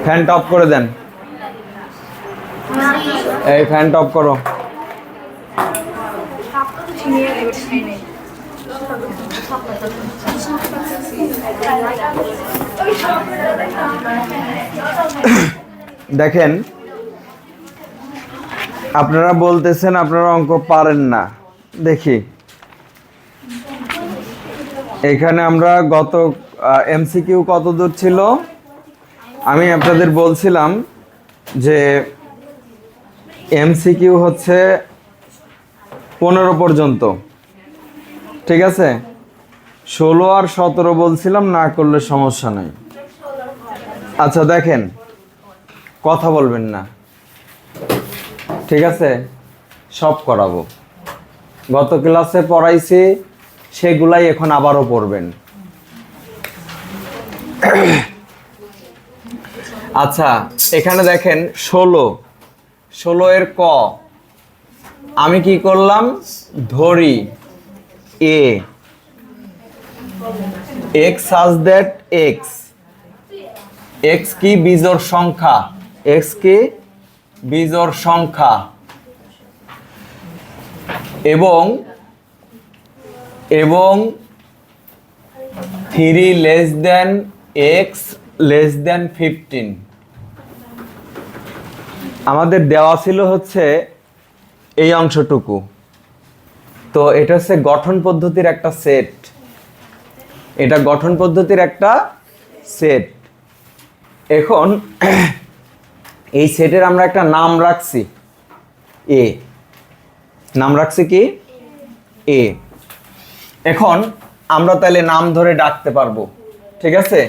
ফ্যানটা অফ করে দেন। এই ফ্যানটা অফ করো। দেখেন, আপনারা বলতেছেন আপনারা অঙ্ক পারেন না। দেখি এখানে আমরা গত এমসিকিউ কত দূর ছিল, আমি আপনাদের বলছিলাম যে এমসিকিউ হচ্ছে 15 পর্যন্ত, ঠিক আছে। 16 আর 17 বলছিলাম না করলে সমস্যা নেই। আচ্ছা দেখেন, কথা বলবেন না, ঠিক আছে। সব করাবো, গত ক্লাসে পড়াইছি সেগুলাই এখন আবারও পড়বেন। আচ্ছা এখানে দেখেন 16 এর ক, আমি কি করলাম, ধরি এ এক্স সাজ দ্যাট এক্স কি বিজোড় সংখ্যা, এক্স কি বিজোড় সংখ্যা, এবং 3 less than x less than 15। আমাদের দেওয়া ছিল হচ্ছে এই অংশটুকু। তো এটা হচ্ছে গঠন পদ্ধতির একটা সেট, এটা গঠন পদ্ধতির একটা সেট। এখন এই সেটের আমরা একটা নাম রাখছি এ, নাম রাখছি কি এ। এখন আমরা তাহলে নাম ধরে ডাকতে পারবো, ঠিক আছে।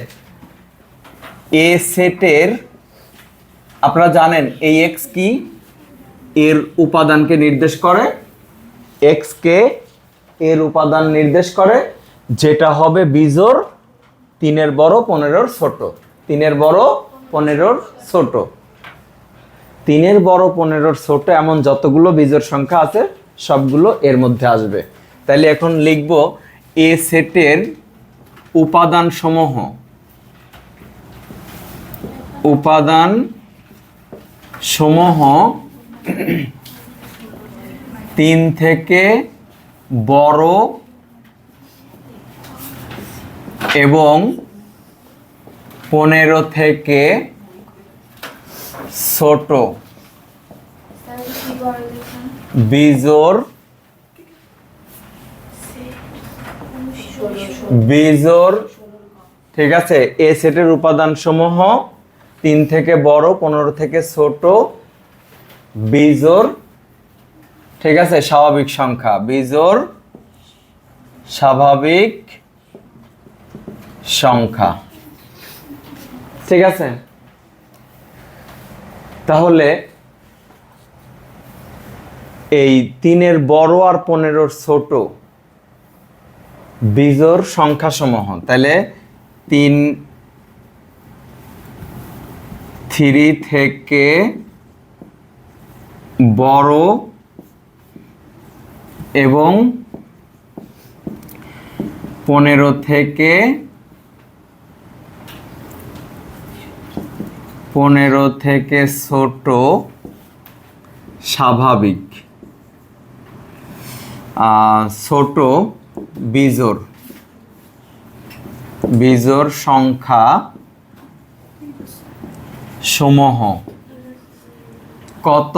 এ সেটের আপনারা জানেন এই এক্স কি, এর উপাদানকে নির্দেশ করে, এক্স কে এর উপাদান নির্দেশ করে, যেটা হবে বিজোড় 3-এর বড় 15-এর ছোট, 3-এর বড় 15-এর ছোট, 3-এর বড় 15-এর ছোট এমন যতগুলো বিজোড় সংখ্যা আছে সবগুলো এর মধ্যে আসবে। তাহলে এখন লিখব এ সেটের উপাদান সমূহ, উপাদান সমূহ 3 থেকে বড় এবং 15 থেকে ছোট বিজোড় ঠিক আছে। এ সেটের উপাদান সমূহ 3 থেকে বড় 15 থেকে ছোট বিজোড়, ঠিক আছে, স্বাভাবিক সংখ্যা, বিজোড় স্বাভাবিক সংখ্যা, ঠিক আছে। তাহলে এই 3-এর বড় আর 15-এর ছোট বিজোড় সংখ্যা সমূহ, তাহলে 3 থেকে বড় এবং 15 থেকে ছোট স্বাভাবিক, ছোট বিজোড় সংখ্যা সমূহ কত,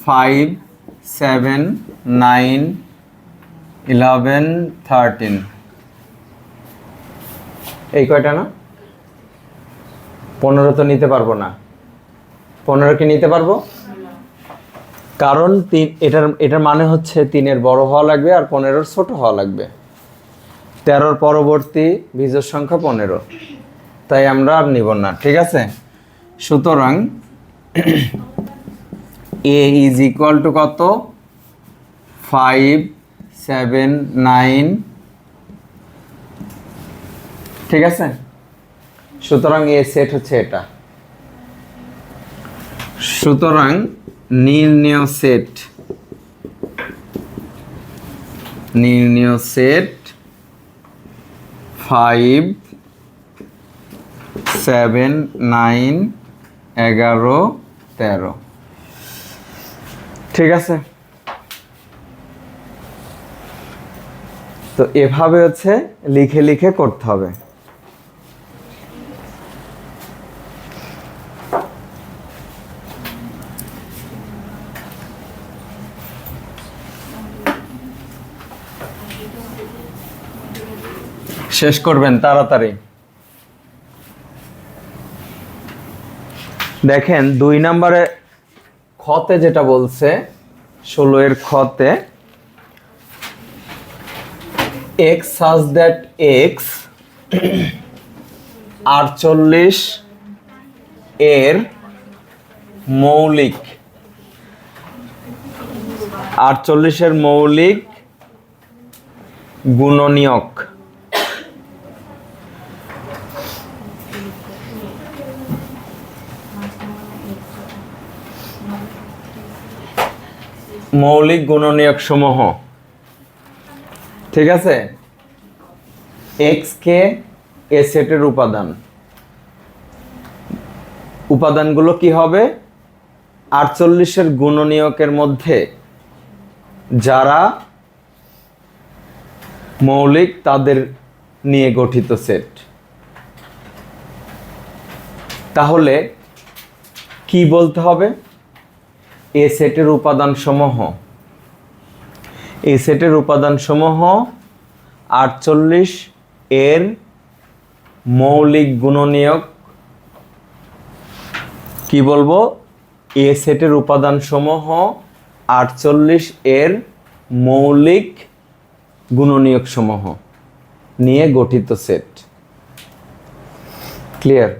5, 7, 9, 11, 13, এই কয়টা না, 15 তো নিতে পারবো না। 15 কি নিতে পারবো, কারণ এটার মানে হচ্ছে 3-এর বড় হওয়া লাগবে আর 15-এর ছোট হওয়া লাগবে। 13-র পরবর্তী বিজোড় সংখ্যা 15, তাই আমরা আর নিব না, ঠিক আছে। সুতরাং এ ইজ ইকুয়াল টু কত, 5, 7, 9, ঠিক আছে। সুতরাং এ সেট হচ্ছে এটা। সুতরাং নির্ণেয় সেট 5, 7 9 11 13। ঠিক আছে, তো এভাবে হচ্ছে লিখে লিখে করতে হবে। শেষ করবেন তাড়াতাড়ি। দেখেন 2 নম্বরে খতে যেটা বলছে 16 এর খতে x such that x 48 এর মৌলিক 48 এর মৌলিক গুণনীয়ক মৌলিক গুণনীয়ক সমূহ। ঠিক আছে, x কে এ সেটের উপাদানগুলো কি হবে? 48 এর গুণনীয়কের মধ্যে যারা মৌলিক তাদের নিয়ে গঠিত সেট। তাহলে কি বলতে হবে? এ সেটের উপাদানসমূহ 48 এর মৌলিক গুণনীয়ক কি বলবো? এ সেটের উপাদানসমূহ 48 এর মৌলিক গুণনীয়ক সমূহ নিয়ে গঠিত সেট। ক্লিয়ার?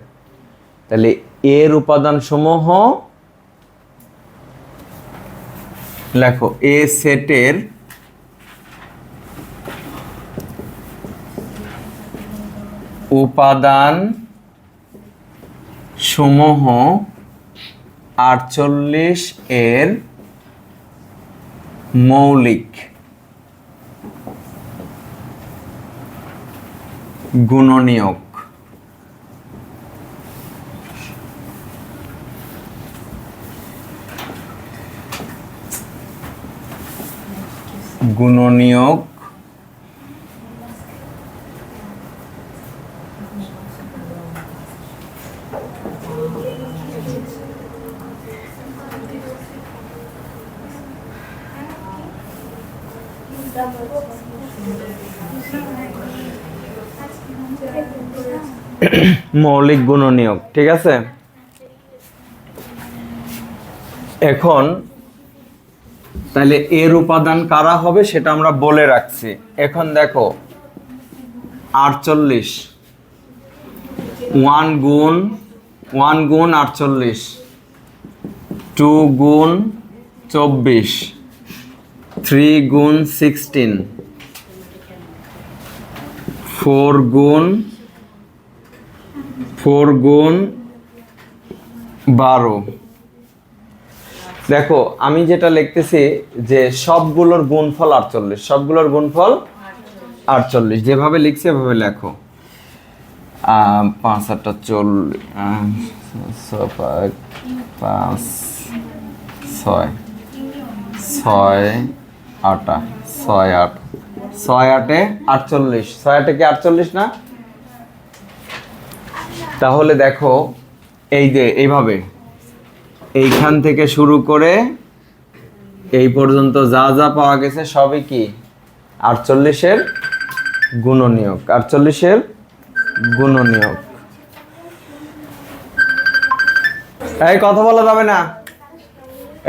তাহলে এর উপাদানসমূহ লেখো, এ সেটের উপাদান সমূহ 48 এর মৌলিক গুণনীয়ক। মৌলিক গুণনীয়ক। ঠিক আছে, এখন তাহলে এর উপাদান কারা হবে সেটা আমরা বলে রাখছি। এখন দেখো 48 1 গুণ 48, 2 গুণ 24, 3 গুণ 16, 4 গুণ 12। দেখো আমি যেটা লিখতেছি যে সবগুলোর গুণফল 48, যেভাবে লিখছি এভাবে লেখো। 5 8 40, 5 6 6 8 6 8 6 8 48, 6 8 কি 48 না? তাহলে দেখো এই যে এইভাবে এইখান থেকে শুরু করে এই পর্যন্ত যা যা পাওয়া গেছে সবই কি 48 এর গুণনীয়ক। এই কথা বলা যাবে না।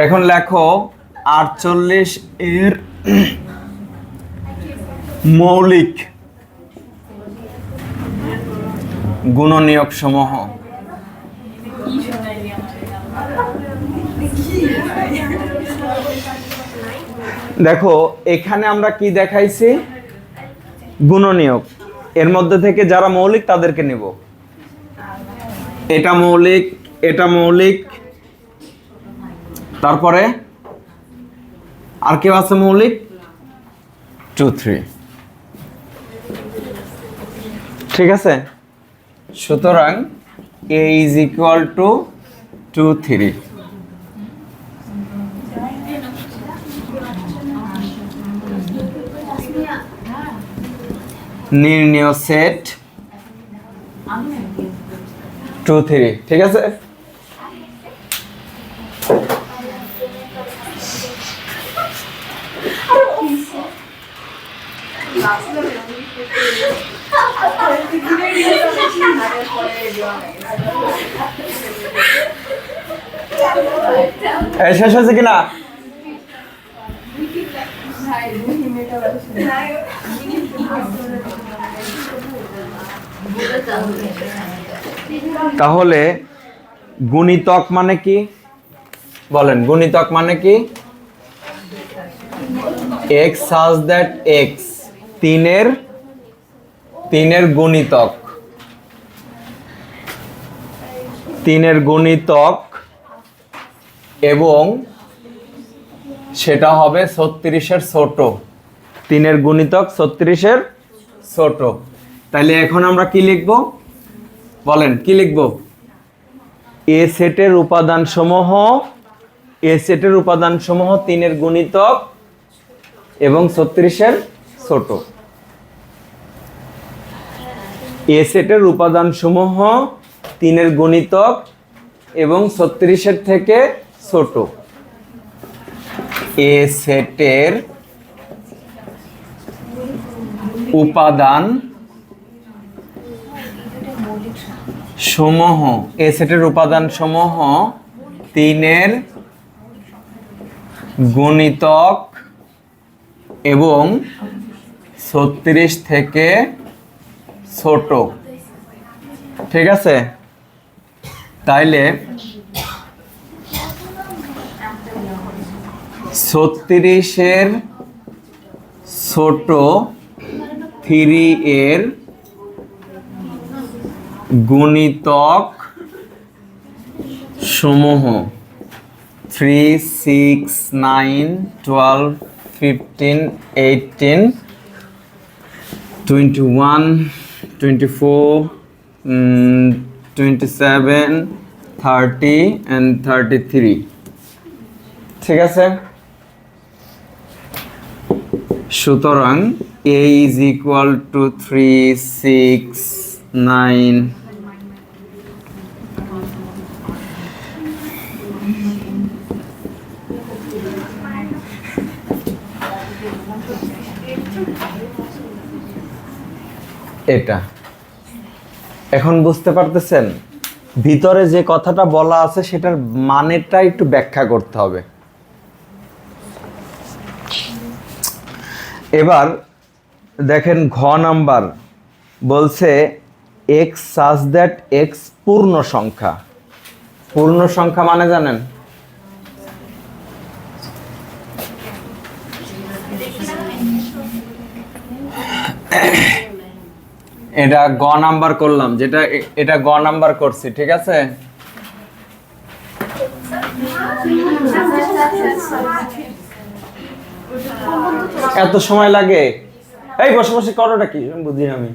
এখন লেখো 48 এর মৌলিক গুণনীয়ক সমূহ। দেখো এখানে আমরা কি দেখাইছি? গুণনীয়ক। এর মধ্যে থেকে যারা মৌলিক তাদেরকে নেব। এটা মৌলিক, তারপরে আর কেউ আছে মৌলিক? 2 3। ঠিক আছে, সুতরাং a is equal to 2 3। নির্ণয় সেট 2 3, ঠিক আছে। শেষ হয়েছে কিনা? তাহলে গুণিতক মানে কি বলেন? গুণিতক মানে কি? x such that x, তিনের গুণিতক, এবং সেটা হবে 36-এর ছোট। 3-এর গুণিতক 36-এর ছোট। তাহলে এখন আমরা কি লিখব বলেন? কি লিখব? এ সেটের উপাদানসমূহ 3-এর গুণিতক এবং 36-এর ছোট। এ সেটের উপাদানসমূহ 3-এর গুণিতক এবং 36-এর থেকে ছোট। এ সেটের উপাদান সমূহ 3-এর গুণিতক এবং 36 থেকে ছোট, ঠিক আছে। তাইলে 36-এর ছোট 3-এর গুণিতক সমূহ 3 6 9 12 15 18 21 24 27 30 and 33, ঠিক আছে। সুতরাং a is equal to 3 6 9 এটা। এখন বুঝতে পারতেছেন ভিতরে যে কথাটা বলা আছে সেটার মানেটা একটু ব্যাখ্যা করতে হবে। এবার দেখেন ঘ নাম্বার বলছে x such that x পূর্ণ সংখ্যা। পূর্ণ সংখ্যা মানে জানেন? এটা গ নাম্বার করলাম, যেটা এটা গ নাম্বার করছি, ঠিক আছে। এত সময় লাগে? এই বসে বসে করোটা কি বুঝি আমি।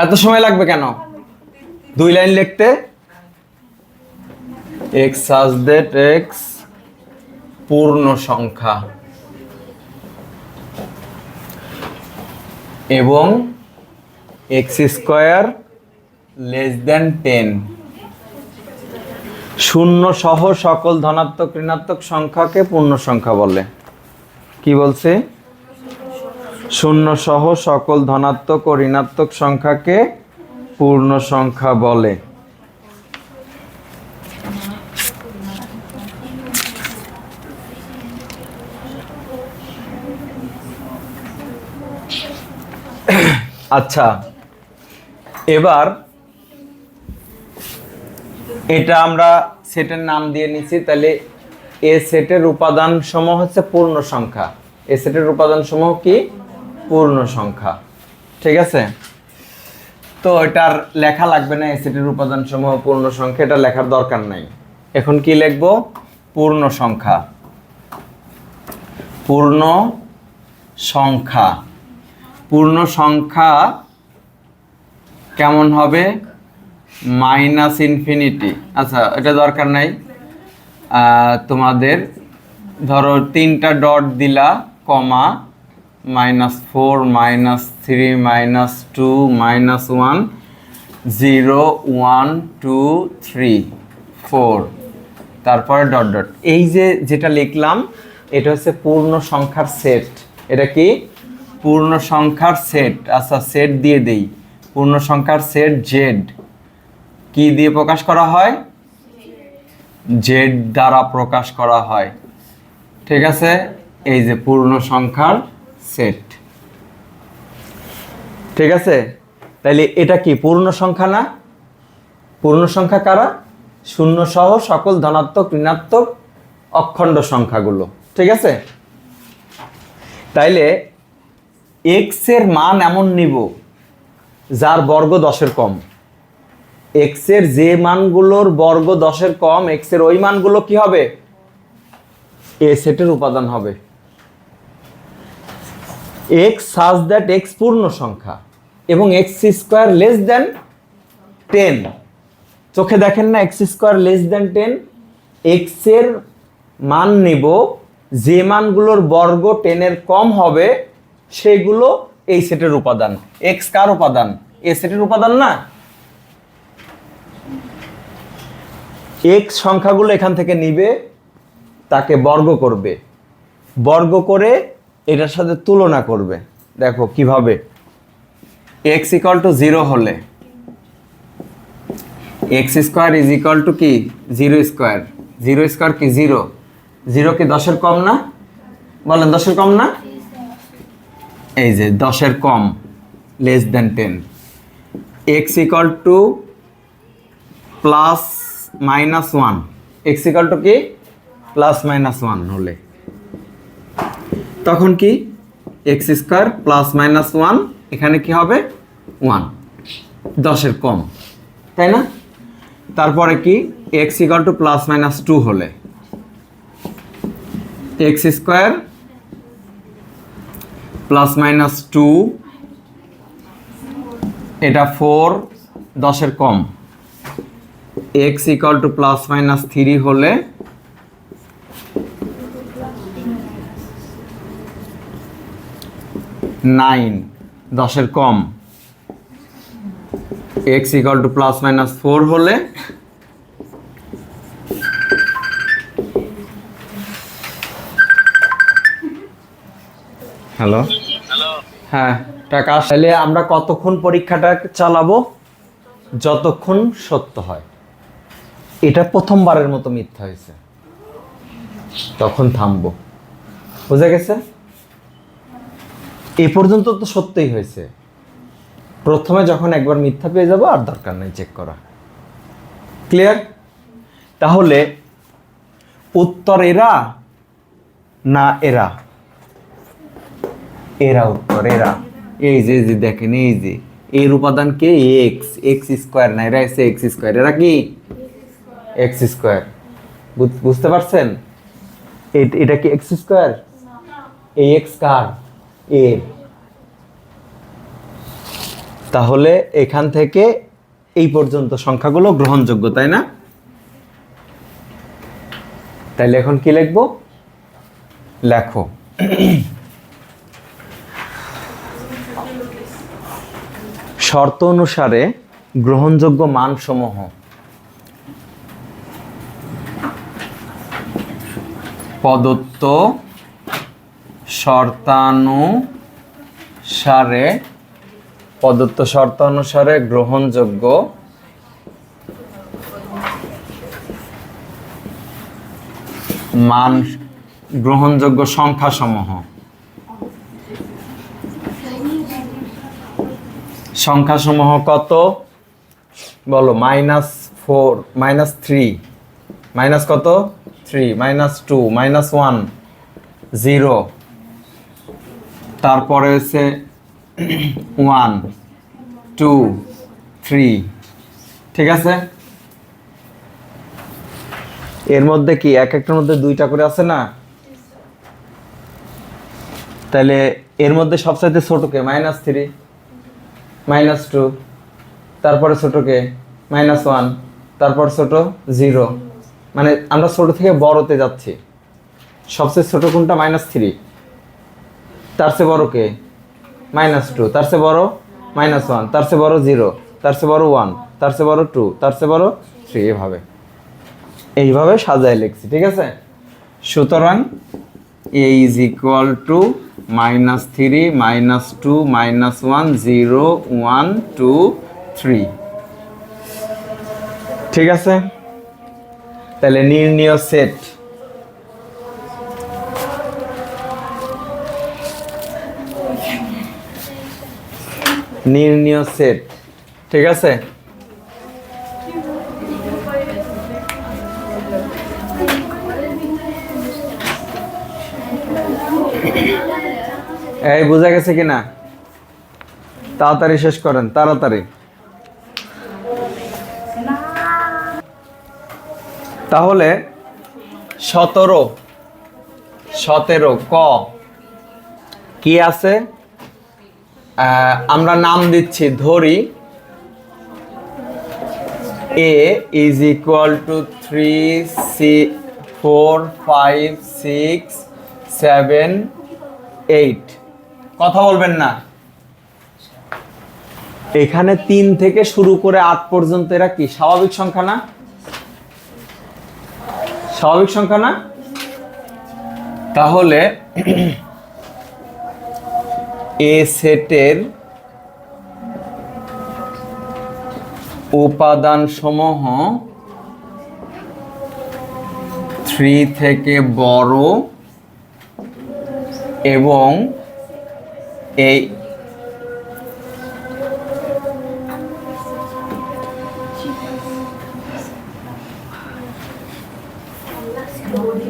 এত সময় লাগবে কেন 2 লাইন লিখতে? x such that x পূর্ণ সংখ্যা এবং x স্কয়ার লেস দ্যান 10। শূন্য সহ সকল ধনাত্মক ঋণাত্মক সংখ্যাকে পূর্ণ সংখ্যা বলে। কি বলছে? শূন্য সহ সকল ধনাত্মক ও ঋণাত্মক সংখ্যাকে পূর্ণ সংখ্যা বলে। আচ্ছা, এবার এটা আমরা সেটের নাম দিয়ে নিছি। তাহলে এ সেটের উপাদান সমূহ হচ্ছে পূর্ণ সংখ্যা। এ সেটের উপাদান সমূহ কি? পূর্ণ সংখ্যা, ঠিক আছে। তো এটার লেখা লাগবে না, এ সেটের উপাদান সমূহ পূর্ণ সংখ্যা, এটা লেখার দরকার নাই। এখন কি লিখব? পূর্ণ সংখ্যা। পূর্ণ সংখ্যা পূর্ণ সংখ্যা কেমন হবে? Minus infinity. আচ্ছা, এটা দরকার নাই। তোমাদের ধরো 3টা ডট দিলা, কমা, -4 -3 -2 -1 0 1 2 3 4, তারপরে ডট ডট। এই যে যেটা লিখলাম এটা হচ্ছে পূর্ণ সংখ্যার সেট। এটা কি? পূর্ণ সংখ্যার সেট। আচ্ছা, সেট দিয়ে দেই। পূর্ণ সংখ্যার সেট জেড কি দিয়ে প্রকাশ করা হয়? জেড দ্বারা প্রকাশ করা হয়। ঠিক আছে, এই যে পূর্ণ সংখ্যার সেট। ঠিক আছে, তাইলে এটা কি পূর্ণ সংখ্যা না? পূর্ণ সংখ্যা কারা? শূন্য সহ সকল ধনাত্মক ঋণাত্মক অখণ্ড সংখ্যাগুলো। ঠিক আছে, তাইলে এক্স এর মান এমন নিব যার বর্গ 10-এর কম। এক্স এর যে মানগুলোর বর্গ 10-এর কম, এক্স এর ওই মানগুলো কি হবে? এ সেটের উপাদান হবে। এক্স সাজ দ্যাট এক্স পূর্ণ সংখ্যা এবং এক্স স্কোয়ার লেস দ্যান 10। চোখে দেখেন না x square less than 10? X এর মান নিব যে মানগুলোর বর্গ 10-এর কম হবে, সেগুলো এই সেটের উপাদান। এক্স কার উপাদান? এ সেটের উপাদান না? এক্স সংখ্যাগুলো এখান থেকে নিবে, তাকে বর্গ করবে, বর্গ করে এটার সাথে তুলনা করবে। দেখো কিভাবে। এক্স ইকুয়াল টু 0 হলে x square is equal to কি? 0 স্কোয়ার। 0 স্কোয়ার কি? 0। 0 কি 10-এর কম না? বলেন 10-এর কম না? এই যে 10-এর কম, less than 10। X equal to plus minus 1। X equal to কি? প্লাস মাইনাস 1 হলে তখন কি? এক্স স্কোয়ার প্লাস মাইনাস 1, এখানে কি হবে? 1, 10-এর কম, তাই না? তারপরে কি? X equal to plus minus 2 হলে এক্স স্কোয়ার প্লাস মাইনাস 2, এটা 4, 10-এর কম। X equal to plus minus 3 হলে নাইন, 10-এর কম। X equal to plus minus 4 হলে হ্যালো, হ্যাঁ, টাকা আসলে আমরা কতক্ষণ পরীক্ষাটা চালাবো? যতক্ষণ সত্য হয়। এটা প্রথমবারের মতো মিথ্যা হয়েছে, তখন থামবো। বুঝা গেছে? এ পর্যন্ত তো সত্যই হয়েছে। প্রথমে যখন একবার মিথ্যা পেয়ে যাবো, আর দরকার নেই চেক করা। ক্লিয়ার? তাহলে উত্তর এরা না এরা? এরা উত্তর, এরা। এই যে দেখেন, এই যে এর উপাদান কে? এক্স। এক্স স্কোয়ার না, এরা এসে এক্স স্কোয়ার। এরা কি? X square. বুঝতে পারছেন? এটা কি এক্স স্কোয়ার? এই এক্স কার? এ। তাহলে এখান থেকে এই পর্যন্ত সংখ্যাগুলো গ্রহণযোগ্য, তাই না? তাইলে এখন কি লিখবো? লেখো। শর্ত অনুসারে গ্রহণযোগ্য মানসমূহ প্রদত্ত শর্তানুসারে গ্রহণযোগ্য মান, গ্রহণযোগ্য সংখ্যাসমূহ। সংখ্যাসমূহ কত? বলো। -4 -3 মাইনাস কত? 3 -2 -1 0, তারপরে হচ্ছে 1 2 3। ঠিক আছে? এর মধ্যে কি এক একটার মধ্যে 2টা করে আছে না? তাহলে এর মধ্যে সবচাইতে ছোটকে -3, -2, তারপরে ছোটকে -1, তারপর ছোট 0, মানে আমরা ছোট থেকে বড়তে যাচ্ছি। সবচেয়ে ছোট কোনটা? -3। তার চেয়ে বড় কে? -2, তার চেয়ে বড় -1, তার চেয়ে বড় 0, তার চেয়ে বড় 1, তার চেয়ে বড় 2, তার চেয়ে বড় 3, এইভাবে সাজায় লিখছি, ঠিক আছে? সুতরাং a is equal to -3, -2, -1, 0, 1, 2, 3, ঠিক আছে? তাহলে নির্ণীয় সেট ঠিক আছে? এই বোঝা গেছে কিনা? তাড়াতাড়ি শেষ করেন, তাড়াতাড়ি। তাহলে 17 ক কি আছে? আমরা নাম দিচ্ছি, ধরি a is equal to 3, 4, 5, 6, 7, 8। কথা বলবেন না। এখানে 3 থেকে শুরু করে 8 পর্যন্ত এরা কি স্বাভাবিক সংখ্যা না? স্বাভাবিক সংখ্যা না? তাহলে এ সেটের উপাদান সমূহ 3 থেকে বড় এবং এই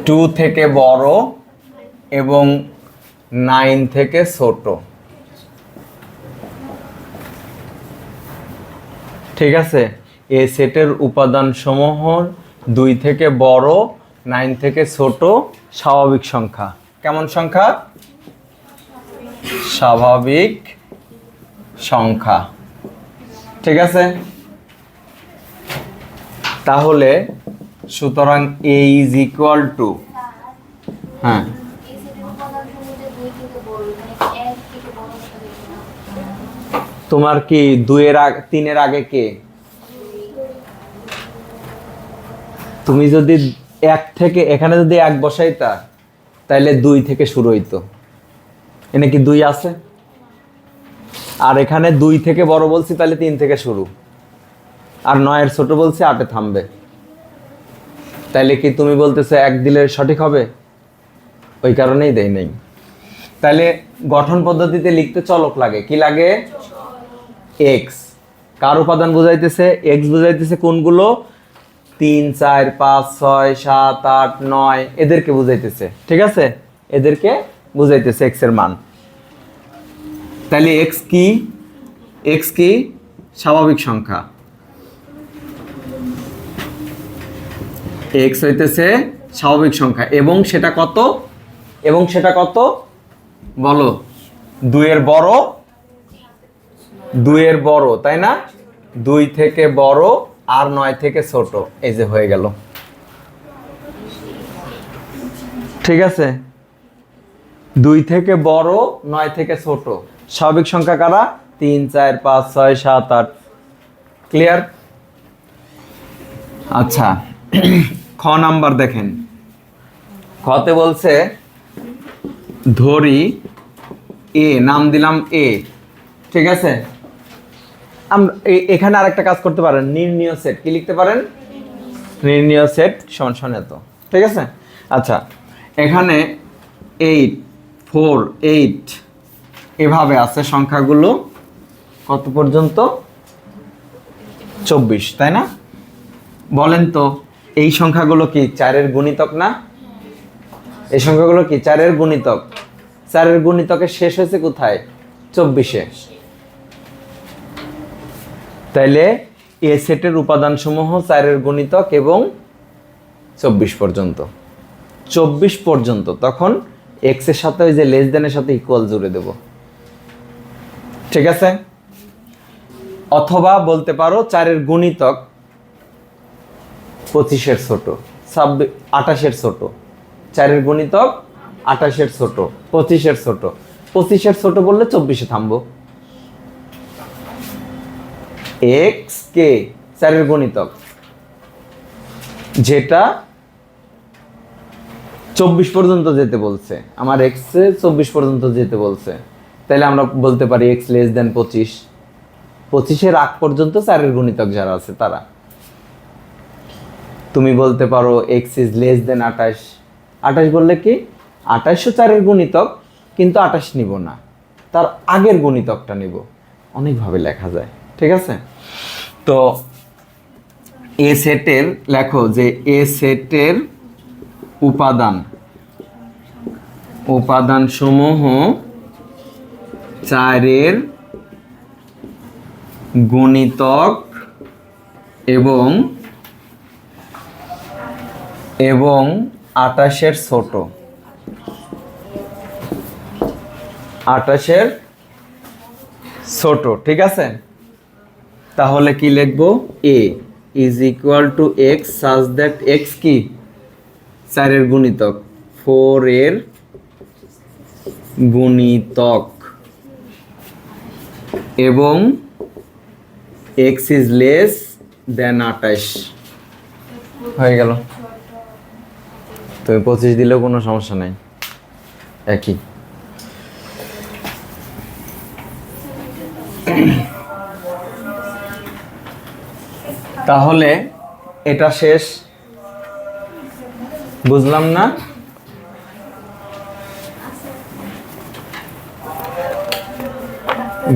2 থেকে বড় এবং 9 থেকে ছোট, ঠিক আছে? এই সেটের উপাদান সমূহ 2 থেকে বড়, 9 থেকে ছোট স্বাভাবিক সংখ্যা। কেমন সংখ্যা? স্বাভাবিক সংখ্যা, ঠিক আছে? তাহলে সুতরাং a is equal to, হ্যাঁ, তোমার কি 3 এর আগে কে? তুমি যদি 1 থেকে এখানে যদি 1 বসাইতা তাহলে 2 থেকে শুরু হইতো। এখানে কি 2 আছে? আর এখানে 2 থেকে বড় বলছি তাহলে 3 থেকে শুরু, আর 9 এর ছোট বলছি 8 এ থামবে। তাইলে কি তুমি বলতেছো 1 দিলে সঠিক হবে? ওই কারণেই দেই নাই। তাহলে গঠন পদ্ধতিতে লিখতে চলক লাগে, কি লাগে? x। কার উপাদান বুঝাইতেছে? x বুঝাইতেছে কোনগুলো? 3, 4, 5, 6, 7, 8, 9 এদেরকে বুঝাইতেছে, ঠিক আছে? এদেরকে বুঝাইতেছে x এর মান। তাহলে x কি? x কি? স্বাভাবিক সংখ্যা। x হইতেছে স্বাভাবিক সংখ্যা এবং সেটা কত? এবং সেটা কত বলো? 2 এর বড়, 2 এর বড়, তাই না? 2 থেকে বড় আর 9 থেকে ছোট, এই যে হয়ে গেল, ঠিক আছে? 2 থেকে বড়, 9 থেকে ছোট স্বাভাবিক সংখ্যা কারা? 3, 4, 5, 6, 7, 8। ক্লিয়ার? আচ্ছা, খ নাম্বার দেখেন। খতে বলছে ধরি এ, নাম দিলাম এ, ঠিক আছে? আমরা এখানে আরেকটা কাজ করতে পারেন, নির্ণীয় সেট। কি লিখতে পারেন? নির্ণীয় সেট সমান এত, ঠিক আছে? আচ্ছা, এখানে 8, 4, 8 এভাবে আছে সংখ্যাগুলো কত পর্যন্ত? 24, তাই না? বলেন তো এই সংখ্যাগুলো কি 4 এর গুণিতক না? এই সংখ্যাগুলো কি 4 এর গুণিতক? 4 এর গুণিতকে শেষ হয়েছে কোথায়? 24-এ। তাইলে এ সেটের উপাদান সমূহ 4 এর গুণিতক এবং 24 পর্যন্ত। 24 পর্যন্ত, তখন এক্স এর সাথে ওই যে লেস দেনের সাথে ইকুয়াল জুড়ে দেব, ঠিক আছে? অথবা বলতে পারো 4-এর গুণিতক 25-এর ছোট, 28-এর ছোট। 4-এর গুণিতক 28-এর ছোট, 25-এর ছোট। 25-এর ছোট বললে 24-এ থামবো। এক্স কে 4-এর গুণিতক, যেটা 24 পর্যন্ত যেতে বলছে, আমার এক্স 24 পর্যন্ত যেতে বলছে, তাহলে আমরা বলতে পারি এক্স লেস দেন 25। 25-এর আগ পর্যন্ত 4-এর গুণিতক যারা আছে তারা। তুমি বলতে পারো এক্স ইজ লেস দেন 28। 28 বললে কি 28ও 4-এর গুণিতক, কিন্তু 28 নিব না, তার আগের গুণিতকটা নিব। অনেকভাবে লেখা যায়, ঠিক আছে? তো এ সেটের লেখো যে এ সেটের উপাদান সমূহ 4-এর গুণিতক এবং 28-এর ছোট। 28-এর ছোট, ঠিক আছে? তাহলে কি লিখবো? A is equal to x such that x কি 4-এর গুণিতক, 4-এর গুণিতক এবং এক্স ইজ লেস দেন 28। হয়ে গেল। তুমি 25 দিলেও কোনো সমস্যা নাই, একই। তাহলে এটা শেষ, বুঝলাম না?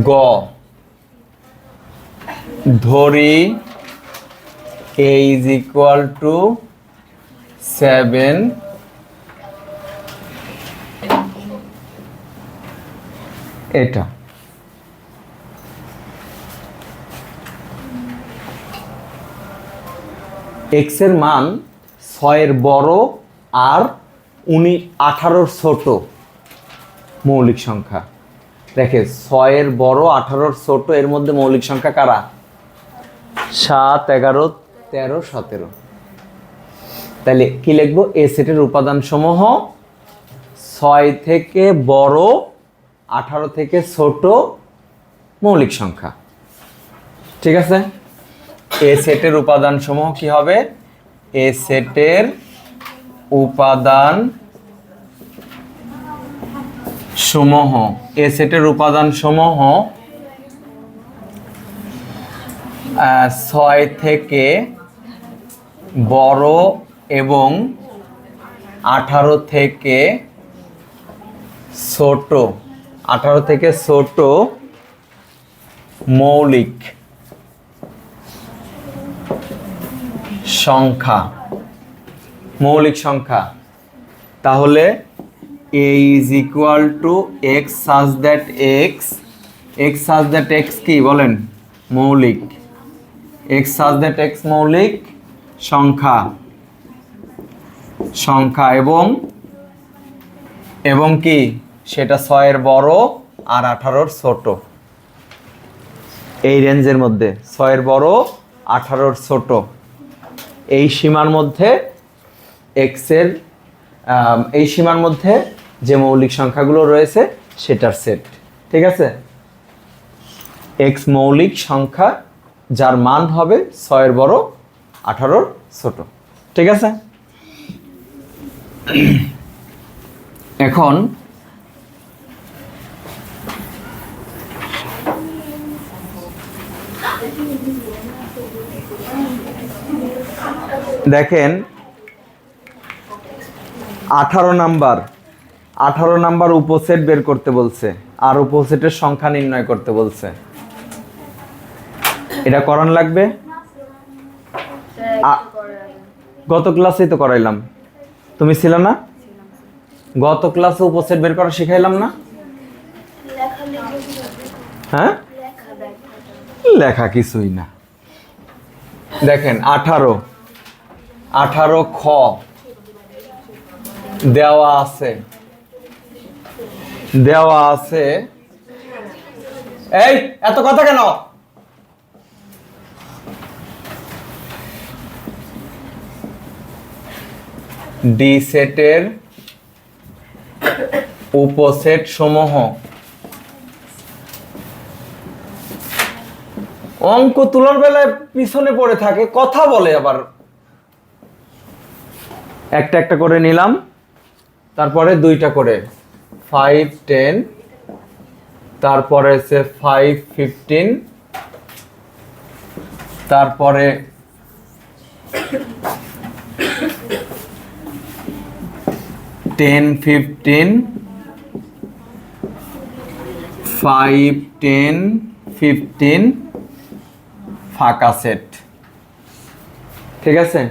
গ, ধরি a is equal to 7, এটা x এর মান 6-এর বড় আর 18-র ছোট মৌলিক সংখ্যা। দেখে 6-এর বড় 18-র ছোট, এর মধ্যে মৌলিক সংখ্যা কারা? 7, 11, 13, 17। তাহলে কি লিখবো? এ সেটের উপাদান সমূহ 6 থেকে বড় 18 থেকে ছোট মৌলিক সংখ্যা, ঠিক আছে? এ সেটের উপাদান সমূহ কি হবে? এ সেটের উপাদান সমূহ, এ সেটের উপাদান সমূহ 6 থেকে বড় এবং 18 থেকে ছোট, 18 থেকে ছোট মৌলিক সংখ্যা, মৌলিক সংখ্যা। তাহলে a is equal to x such that x such that x কি বলেন? মৌলিক। x such that x মৌলিক সংখ্যা, এবং কি সেটা 6-এর বড় আর 18-র ছোট, এই রেঞ্জের মধ্যে 6-এর বড় 18-র ছোট, এই সীমার মধ্যে এক্সের এই সীমার মধ্যে যে মৌলিক সংখ্যাগুলো রয়েছে সেটার সেট, ঠিক আছে? এক্স মৌলিক সংখ্যা যার মান হবে 6-এর বড় 18-র ছোট, ঠিক আছে? এখন দেখেন 18 নাম্বার উপসেট বের করতে বলছে আর উপসেটের সংখ্যা নির্ণয় করতে বলছে। এটা করান লাগবে, গত ক্লাসেই তো করাইলাম, তুমি ছিল না? গত ক্লাসে উপসেট বের করা শিখাইলাম না? হ্যাঁ, লেখা কিছুই না। দেখেন 18 খ দেওয়া আছে, দেওয়া আছে, এই এত কথা কেন? ডি সেটের উপসেট সমূহ। অঙ্ক তুলার বেলায় পিছনে পড়ে থাকে, কথা বলে আবার। একটা একটা করে নিলাম, তারপরে দুইটা করে 5 10, তারপরে হচ্ছে 5 15, তারপরে 10 15, 5 10 15 ফাঁকা সেট। ঠিক আছে,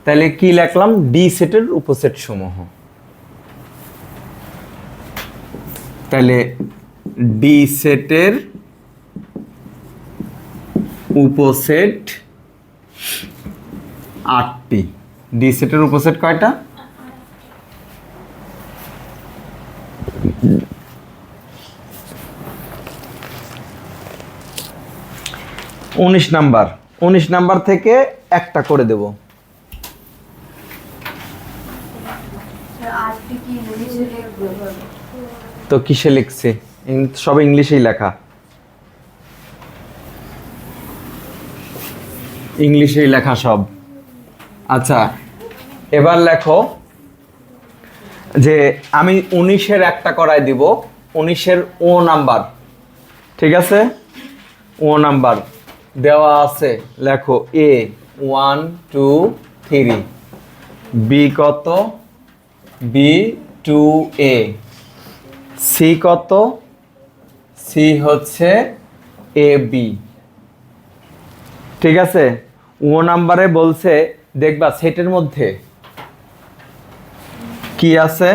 তাহলে কি লিখলাম? ডি সেটের উপসেট সমূহ। তাহলে ডি সেটের উপসেট 8টি। ডি সেটের উপসেট কয়টা? উনিশ নাম্বার। 19 নাম্বার থেকে একটা করে দেব। তো কিসে লিখছি? সব ইংলিশেই লেখা, ইংলিশেই লেখা সব। আচ্ছা, এবার লেখো যে আমি 19-এর একটা করাই দিব, 19-এর ও নাম্বার। ঠিক আছে, ও নাম্বার দেওয়া আছে, লেখো এ 1 2 3, বি কত? বি 2a, সি কত? সি হচ্ছে এ বি। ঠিক আছে, ও নাম্বারে বলছে দেখবা সেটের মধ্যে কি আছে?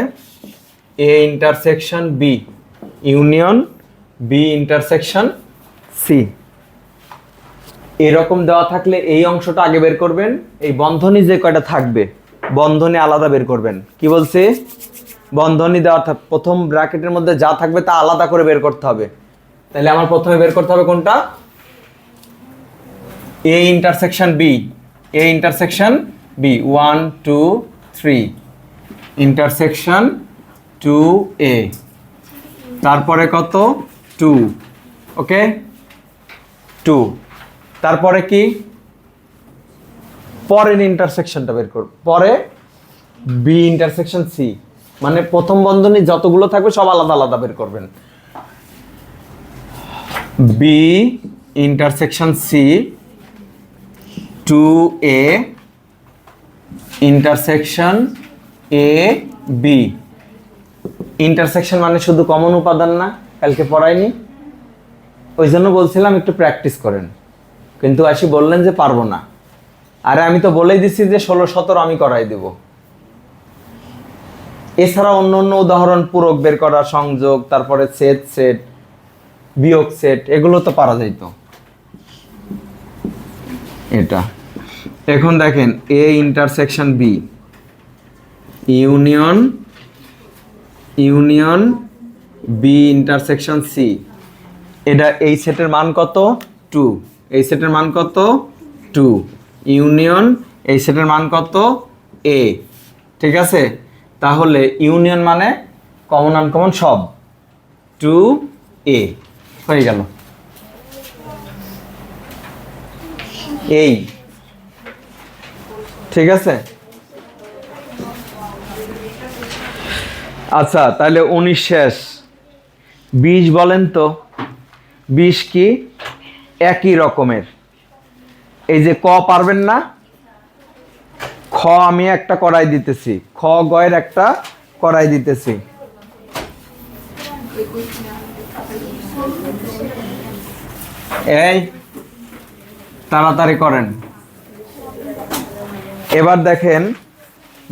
A intersection B union B intersection C. এরকম দেওয়া থাকলে এই অংশটা আগে বের করবেন, এই বন্ধনী যে কয়টা থাকবে বন্ধনী আলাদা বের করবেন। কি বলছি? বন্ধনী দেওয়া প্রথম ব্র্যাকেটের মধ্যে যা থাকবে তা আলাদা করে বের করতে হবে। তাহলে আমার প্রথমে বের করতে হবে কোনটা? A intersection B, A intersection B 1 2 3 intersection 2a, তারপরে কত? 2। ওকে, 2। তারপরে কি? পরের ইন্টারসেকশনটা বের করব, পরে বি ইন্টারসেকশন সি, মানে প্রথম বন্ধনী যতগুলো থাকবে সব আলাদা আলাদা বের করবেন। B intersection C 2a intersection A B. Intersection মানে শুধু কমন উপাদান না, কালকে পড়াইনি, ওই জন্য বলছিলাম একটু প্র্যাকটিস করেন, কিন্তু আসি বললেন যে পারবো না। আরে আমি তো বলেই দিচ্ছি যে 16 17 আমি করাই দেব। এছাড়া অন্য অন্য উদাহরণ, পূরক বের করা, সংযোগ, তারপরে ছেদ সেট, বিয়োগ সেট, এগুলো তো পারা যাইত। এটা এখন দেখেন A intersection B union union B intersection C, এটা এই সেটের মান কত? 2। এই সেটের মান কত? 2। ইউনিয়ন এই সেটের মান কত? এ। ঠিক আছে, তাহলে ইউনিয়ন মানে কমন আনকমন সব, 2a হয়ে গেল। এই ঠিক আছে। আচ্ছা, তাহলে 19 শেষ। 20 বলেন তো? 20 কি? একই রকমের। এই যে ক পারবেন না, খ আমি একটা করাই দিতেছি, খ গয়ের একটা করাই দিতেছি। এই তাড়াতাড়ি করেন। এবার দেখেন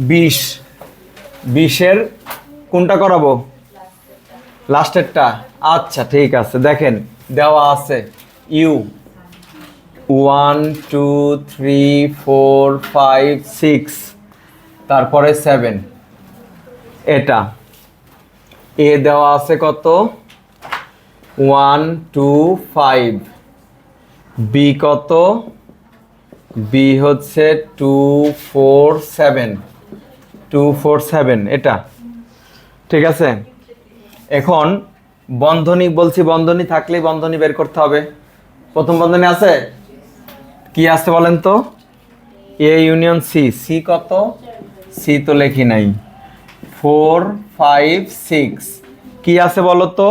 20-এর কোনটা করাবো? লাস্টেরটা। আচ্ছা ঠিক আছে, দেখেন দেওয়া আছে ইউ 1 2 3 4 5 6, তারপরে 7, এটা এ দেওয়া আছে কত 1 2 5, বি কত বি হচ্ছে 2 4 7, 2 4 7 এটা ঠিক আছে। এখন বন্ধনী বলছি, বন্ধনী থাকলেই বন্ধনী বের করতে হবে। প্রথম বন্ধনী আছে কি আছে বলেন তো, এ ইউনিয়ন সি, সি কত সি তো লেখি নাই, 4 5 6 কি আছে বলো তো,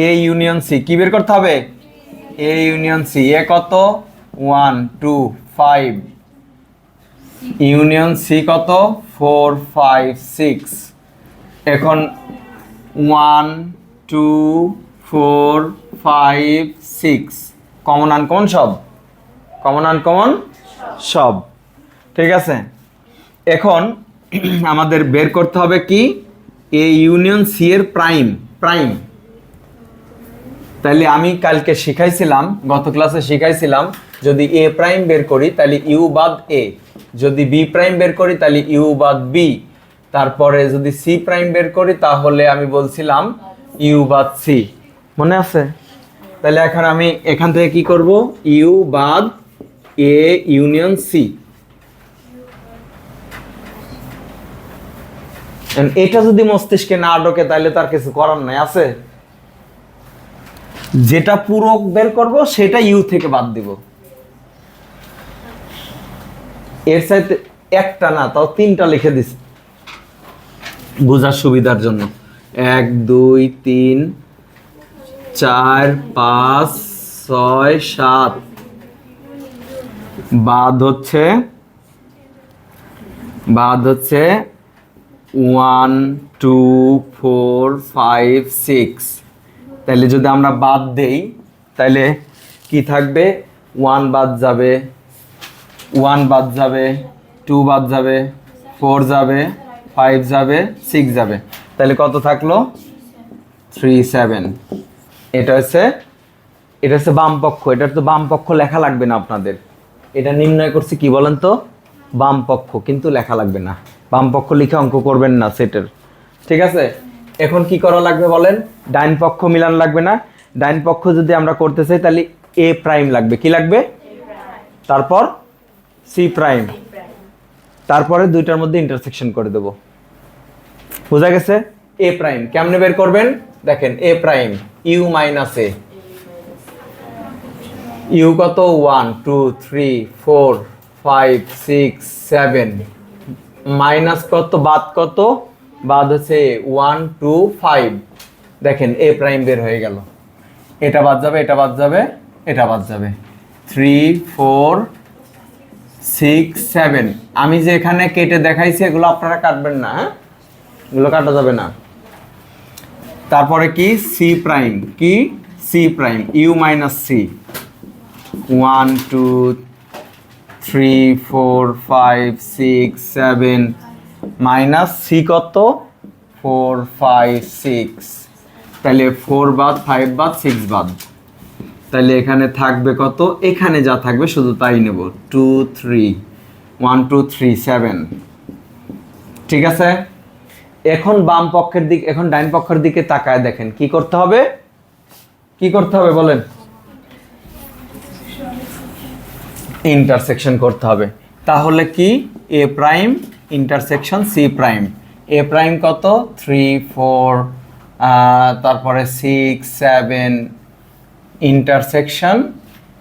এ ইউনিয়ন সি, কি বের করতে হবে এ ইউনিয়ন সি, এ কত 1 2 5, ইউনিয়ন সি কত 4 5 6। এখন 1 2 4 5 6 কমন আনকমন সব, কমন আনকমন সব ঠিক আছে। এখন আমাদের বের করতে হবে কি এ ইউনিয়ন সি এর প্রাইম, প্রাইম। তাহলে আমি কালকে শিখাইছিলাম, গত ক্লাসে শিখাইছিলাম যদি এ প্রাইম বের করি তাহলে ইউ বাদ এ, যদি বি প্রাইম বের করি তাহলে ইউ বাদ বি, তারপরে যদি সি প্রাইম বের করি তাহলে আমি বলছিলাম ইউ বাদ সি, মনে আছে? তাহলে এখন আমি এখান থেকে কি করব, ইউ বাদ এ ইউনিয়ন সি। এটা যদি মস্তিষ্কে না ঢোকে তাহলে তার কিছু করার নাই, আছে? যেটা পূরক বের করব সেটা ইউ থেকে বাদ দিব। এর সাথে একটা না তাও তিনটা লিখে দিছি বোঝার সুবিধার জন্য। 1 2 3 4 5 6 7 বাদ হচ্ছে 1 2 4 5 6। তাহলে যদি আমরা বাদ দেই তাহলে কি থাকবে, 1 বাদ যাবে, 1 বাদ যাবে, 2 বাদ যাবে, 4 যাবে, 5 যাবে, 6 যাবে, তাহলে কত থাকলো 3 7। এটা হচ্ছে বাম পক্ষ, এটার তো বাম পক্ষ লেখা লাগবে না আপনাদের, এটা নির্ণয় করছি কি বলেন তো বাম পক্ষ, কিন্তু লেখা লাগবে না, বাম পক্ষ লিখে অঙ্ক করবেন না সেটের, ঠিক আছে। এখন কি করা লাগবে বলেন, ডাইন পক্ষ মিলান লাগবে না, ডাইন পক্ষ যদি আমরা করতে চাই তাহলে এ প্রাইম লাগবে, কি লাগবে, তারপর সি প্রাইম, তারপরে দুইটার মধ্যে ইন্টারসেকশন করে দেব, বোঝা গেছে? এ প্রাইম কেমনে বের করবেন দেখেন, a prime you minus a, u কত 1 2 3 4 5 6 7, মাইনাস কত বাদ কত, বাদ হচ্ছে 1 2 5, দেখেন এ প্রাইম বের হয়ে গেল। এটা বাদ যাবে, এটা বাদ যাবে, এটা বাদ যাবে, 3 4 6 7। আমি যে এখানে কেটে দেখাইছি এগুলো আপনারা কাটবেন না, হ্যাঁ, এগুলো কাটা যাবে না। তারপরে কি সি প্রাইম, কি C prime you minus C, 1 2 3 4 5 6 7 minus C কত 4 5 6, তাহলে 4 বাদ 5 বাদ 6 বাদ, তাহলে এখানে থাকবে কত, এখানে যা থাকবে শুধু তাই নেব, 2 3 1 2 3 7, ঠিক আছে। এখন বাম পক্ষের দিক, এখন ডাইন পক্ষের দিকে তাকায় দেখেন কি করতে হবে, কি করতে হবে বলেন, ইন্টারসেকশন করতে হবে। তাহলে কি এ প্রাইম ইন্টারসেকশন সি প্রাইম, এ প্রাইম কত 3 4 তারপরে 6 7, ইন্টারসেকশন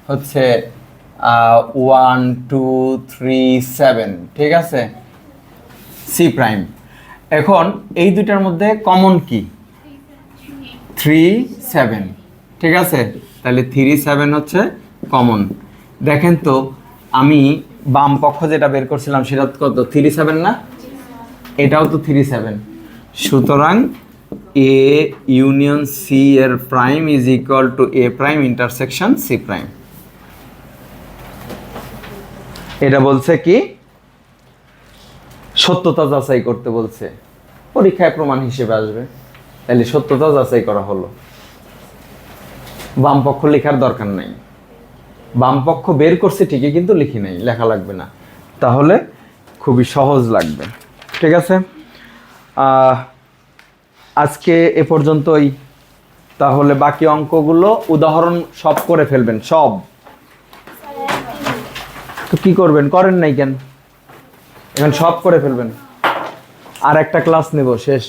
হচ্ছে 1 2 3 7, ঠিক আছে, সি প্রাইম। এখন এই দুইটার মধ্যে কমন কি 3 7, ঠিক আছে, তাহলে 3 7 হচ্ছে কমন। দেখেন তো আমি বাম পক্ষ যেটা বের করছিলাম সেটা কত 3 7 না, এটাও তো 3 7, সুতরাং এ ইউনিয়ন সি এর prime is equal to A prime intersection C prime. এটা বলছে কি সত্যতা যাচাই করতে বলছে, পরীক্ষায় প্রমাণ হিসেবে আসবে, তাহলে সত্যতা যাচাই করা হলো, বাম পক্ষ লেখার দরকার নাই, বাম পক্ষ বের করছে ঠিকই কিন্তু লিখি নাই, লেখা লাগবে না, তাহলে খুবই সহজ লাগবে, ঠিক আছে। আজকে এ পর্যন্তই। তাহলে বাকি অঙ্কগুলো উদাহরণ সব করে ফেলবেন, সব। তো কি করবেন, করেন নাই কেন? এখন সব করে ফেলবেন, আর একটা ক্লাস নেব, শেষ।